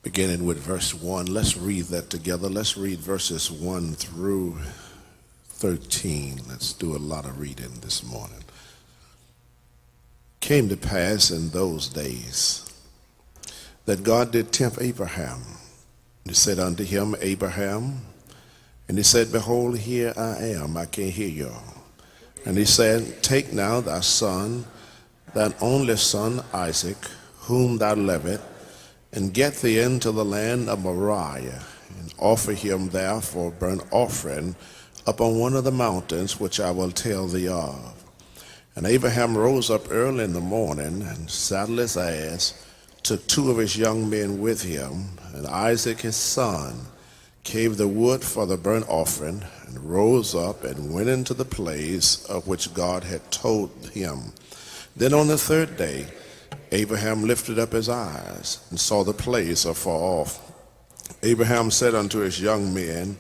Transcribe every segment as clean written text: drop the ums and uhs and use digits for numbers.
beginning with verse 1. Let's read that together. Let's read verses 1 through 13. Let's do a lot of reading this morning. Came to pass in those days that God did tempt Abraham. He said unto him, Abraham, and he said, Behold, here I am. I can't hear y'all. And he said, Take now thy son, thine only son Isaac, whom thou lovest, and get thee into the land of Moriah, and offer him there for a burnt offering upon one of the mountains which I will tell thee of. And Abraham rose up early in the morning, and saddled his ass, took two of his young men with him, and Isaac his son, caved the wood for the burnt offering, and rose up and went into the place of which God had told him. Then on the third day, Abraham lifted up his eyes and saw the place afar off. Abraham said unto his young men,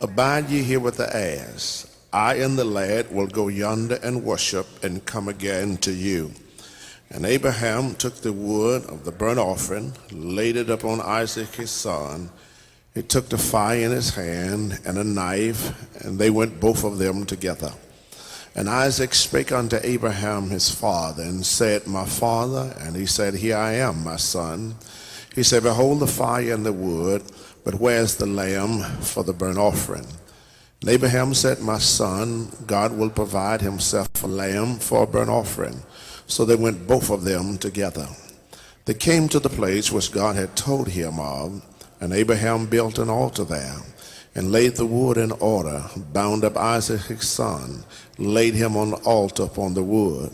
Abide ye here with the ass. I and the lad will go yonder and worship, and come again to you. And Abraham took the wood of the burnt offering, laid it upon Isaac his son. He took the fire in his hand and a knife, and they went both of them together. And Isaac spake unto Abraham his father, and said, My father? And he said, Here I am, my son. He said, Behold the fire and the wood, but where is the lamb for the burnt offering? And Abraham said, My son, God will provide himself a lamb for a burnt offering. So they went both of them together. They came to the place which God had told him of, and Abraham built an altar there, and laid the wood in order, bound up Isaac his son, laid him on the altar upon the wood.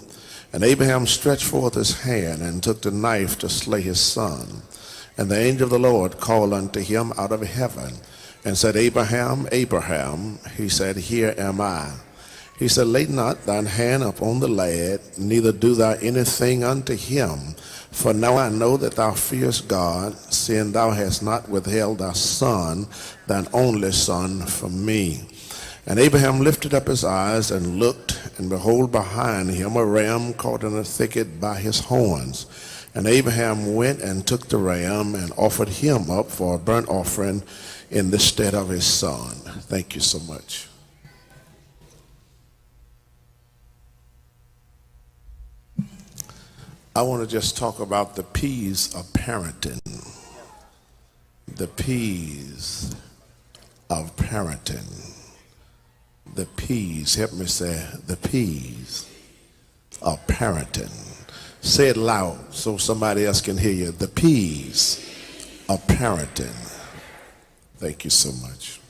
And Abraham stretched forth his hand, and took the knife to slay his son. And the angel of the Lord called unto him out of heaven, and said, Abraham, Abraham. He said, Here am I. He said, Lay not thine hand upon the lad, neither do thou anything unto him. For now I know that thou fearest God, seeing thou hast not withheld thy son, thine only son, from me. And Abraham lifted up his eyes and looked, and behold, behind him a ram caught in a thicket by his horns. And Abraham went and took the ram and offered him up for a burnt offering in the stead of his son. Thank you so much. I want to just talk about the P's of parenting. The P's of parenting. The P's, help me say, the P's of parenting. Say it loud so somebody else can hear you. The P's of parenting. Thank you so much.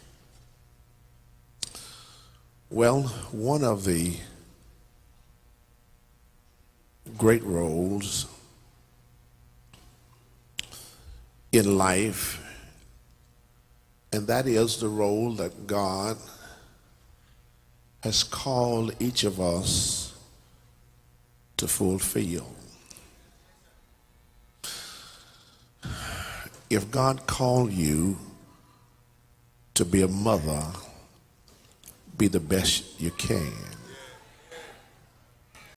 Well, one of the great roles in life, and that is the role that God has called each of us to fulfill. If God called you to be a mother, be the best you can.